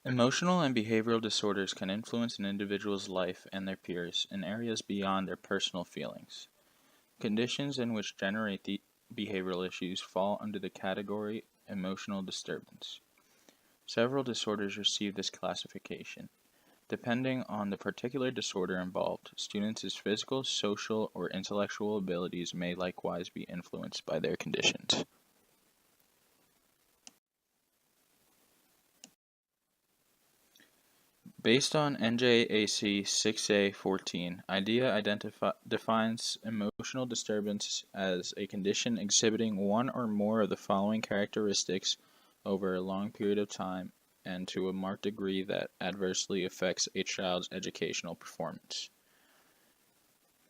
Emotional and behavioral disorders can influence an individual's life and their peers in areas beyond their personal feelings. Conditions in which generate the behavioral issues fall under the category emotional disturbance. Several disorders receive this classification. Depending on the particular disorder involved, students' physical, social, or intellectual abilities may likewise be influenced by their conditions. Based on NJAC 6A14, IDEA defines emotional disturbance as a condition exhibiting one or more of the following characteristics over a long period of time and to a marked degree that adversely affects a child's educational performance,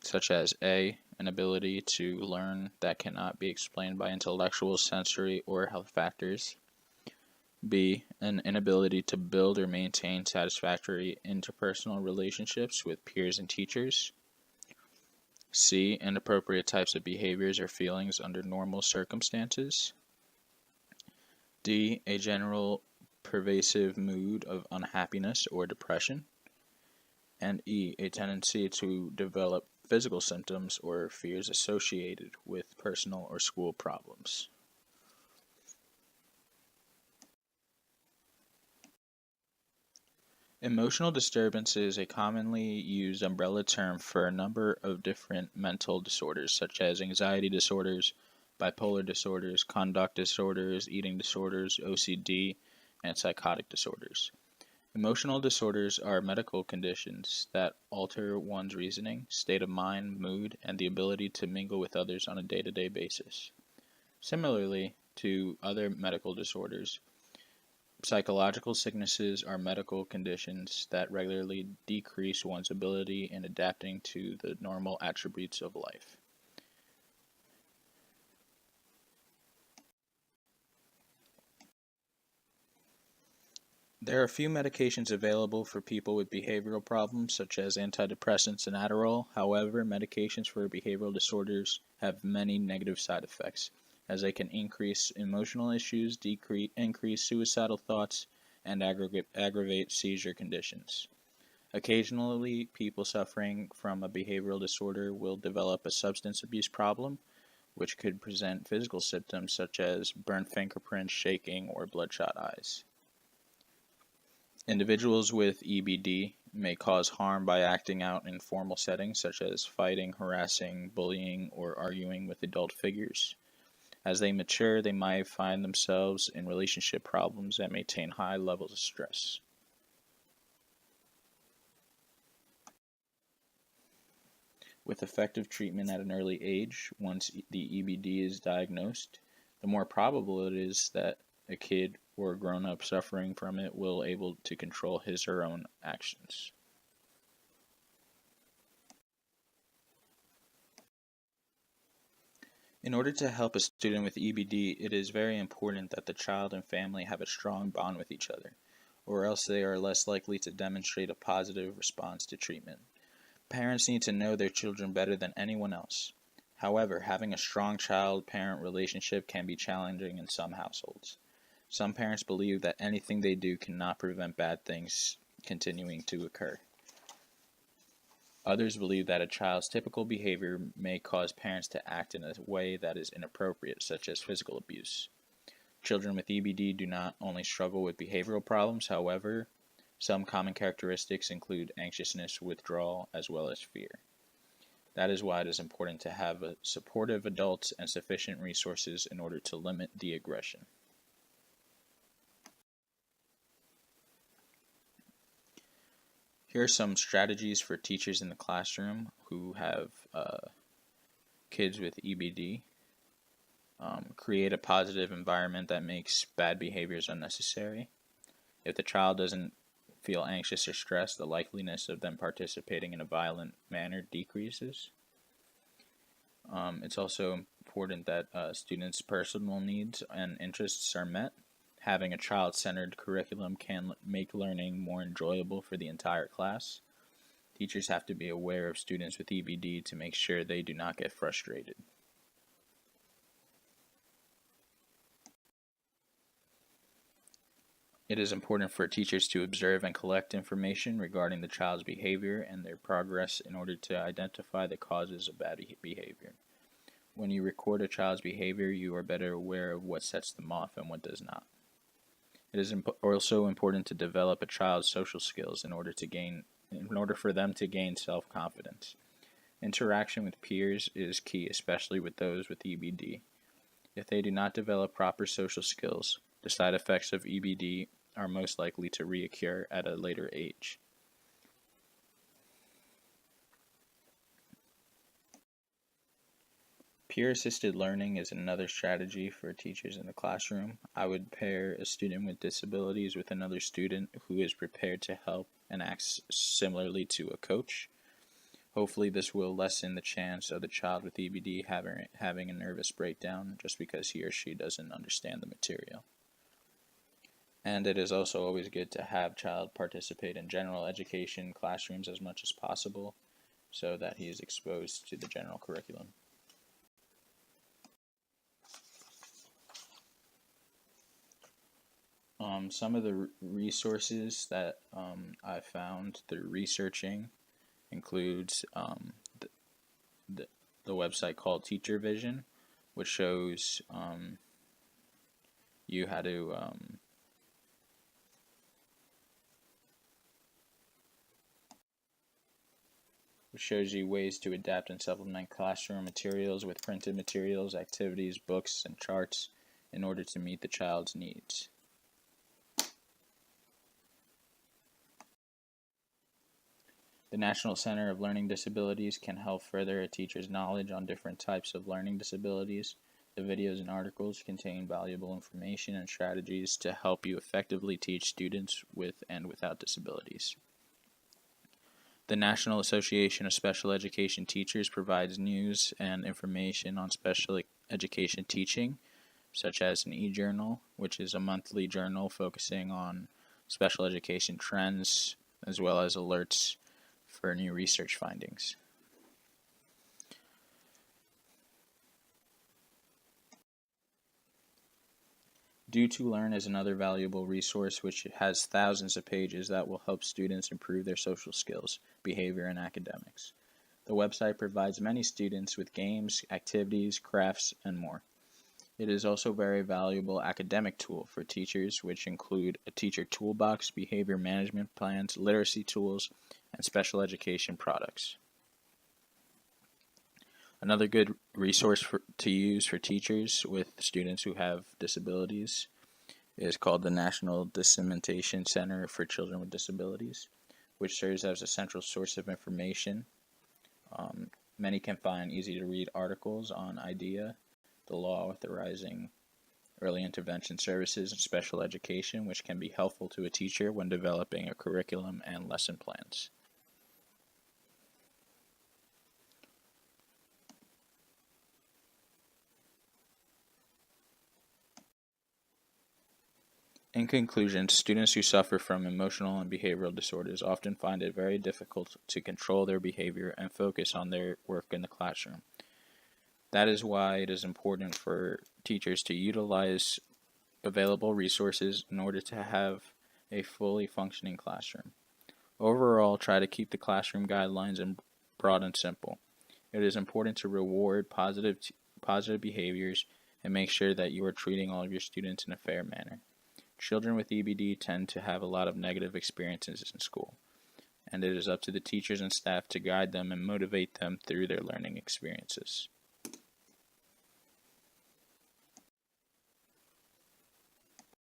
such as A. An ability to learn that cannot be explained by intellectual, sensory, or health factors. B. An inability to build or maintain satisfactory interpersonal relationships with peers and teachers. C. Inappropriate types of behaviors or feelings under normal circumstances. D. A general pervasive mood of unhappiness or depression. And E. A tendency to develop physical symptoms or fears associated with personal or school problems. Emotional disturbance is a commonly used umbrella term for a number of different mental disorders, such as anxiety disorders, bipolar disorders, conduct disorders, eating disorders, OCD, and psychotic disorders. Emotional disorders are medical conditions that alter one's reasoning, state of mind, mood, and the ability to mingle with others on a day-to-day basis. Similarly to other medical disorders, psychological sicknesses are medical conditions that regularly decrease one's ability in adapting to the normal attributes of life. There are few medications available for people with behavioral problems, such as antidepressants and Adderall. However, medications for behavioral disorders have many negative side effects, as they can increase emotional issues, increase suicidal thoughts, and aggravate seizure conditions. Occasionally, people suffering from a behavioral disorder will develop a substance abuse problem, which could present physical symptoms such as burnt fingerprints, shaking, or bloodshot eyes. Individuals with EBD may cause harm by acting out in formal settings such as fighting, harassing, bullying, or arguing with adult figures. As they mature, they might find themselves in relationship problems that maintain high levels of stress. With effective treatment at an early age, once the EBD is diagnosed, the more probable it is that a kid or a grown-up suffering from it will able to control his or her own actions. In order to help a student with EBD, it is very important that the child and family have a strong bond with each other, or else they are less likely to demonstrate a positive response to treatment. Parents need to know their children better than anyone else. However, having a strong child-parent relationship can be challenging in some households. Some parents believe that anything they do cannot prevent bad things continuing to occur. Others believe that a child's typical behavior may cause parents to act in a way that is inappropriate, such as physical abuse. Children with EBD do not only struggle with behavioral problems, however, some common characteristics include anxiousness, withdrawal, as well as fear. That is why it is important to have supportive adults and sufficient resources in order to limit the aggression. Here are some strategies for teachers in the classroom who have kids with EBD. Create a positive environment that makes bad behaviors unnecessary. If the child doesn't feel anxious or stressed, the likeliness of them participating in a violent manner decreases. It's also important that students' personal needs and interests are met. Having a child-centered curriculum can make learning more enjoyable for the entire class. Teachers have to be aware of students with EBD to make sure they do not get frustrated. It is important for teachers to observe and collect information regarding the child's behavior and their progress in order to identify the causes of bad behavior. When you record a child's behavior, you are better aware of what sets them off and what does not. It is also important to develop a child's social skills in order for them to gain self-confidence. Interaction with peers is key, especially with those with EBD. If they do not develop proper social skills, the side effects of EBD are most likely to reoccur at a later age. Peer-assisted learning is another strategy for teachers in the classroom. I would pair a student with disabilities with another student who is prepared to help and acts similarly to a coach. Hopefully this will lessen the chance of the child with EBD having a nervous breakdown just because he or she doesn't understand the material. And it is also always good to have child participate in general education classrooms as much as possible so that he is exposed to the general curriculum. Some of the resources that I found through researching includes the website called Teacher Vision, which shows you how to which shows you ways to adapt and supplement classroom materials with printed materials, activities, books, and charts in order to meet the child's needs. The National Center of Learning Disabilities can help further a teacher's knowledge on different types of learning disabilities. The videos and articles contain valuable information and strategies to help you effectively teach students with and without disabilities. The National Association of Special Education Teachers provides news and information on special education teaching, such as an e-journal, which is a monthly journal focusing on special education trends, as well as alerts for new research findings. Do2Learn is another valuable resource which has thousands of pages that will help students improve their social skills, behavior, and academics. The website provides many students with games, activities, crafts, and more. It is also a very valuable academic tool for teachers, which include a teacher toolbox, behavior management plans, literacy tools, and special education products. Another good resource to use for teachers with students who have disabilities is called the National Dissemination Center for Children with Disabilities, which serves as a central source of information. Many can find easy-to-read articles on IDEA, the law authorizing early intervention services and special education, which can be helpful to a teacher when developing a curriculum and lesson plans. In conclusion, students who suffer from emotional and behavioral disorders often find it very difficult to control their behavior and focus on their work in the classroom. That is why it is important for teachers to utilize available resources in order to have a fully functioning classroom. Overall, try to keep the classroom guidelines broad and simple. It is important to reward positive behaviors and make sure that you are treating all of your students in a fair manner. Children with EBD tend to have a lot of negative experiences in school, and it is up to the teachers and staff to guide them and motivate them through their learning experiences.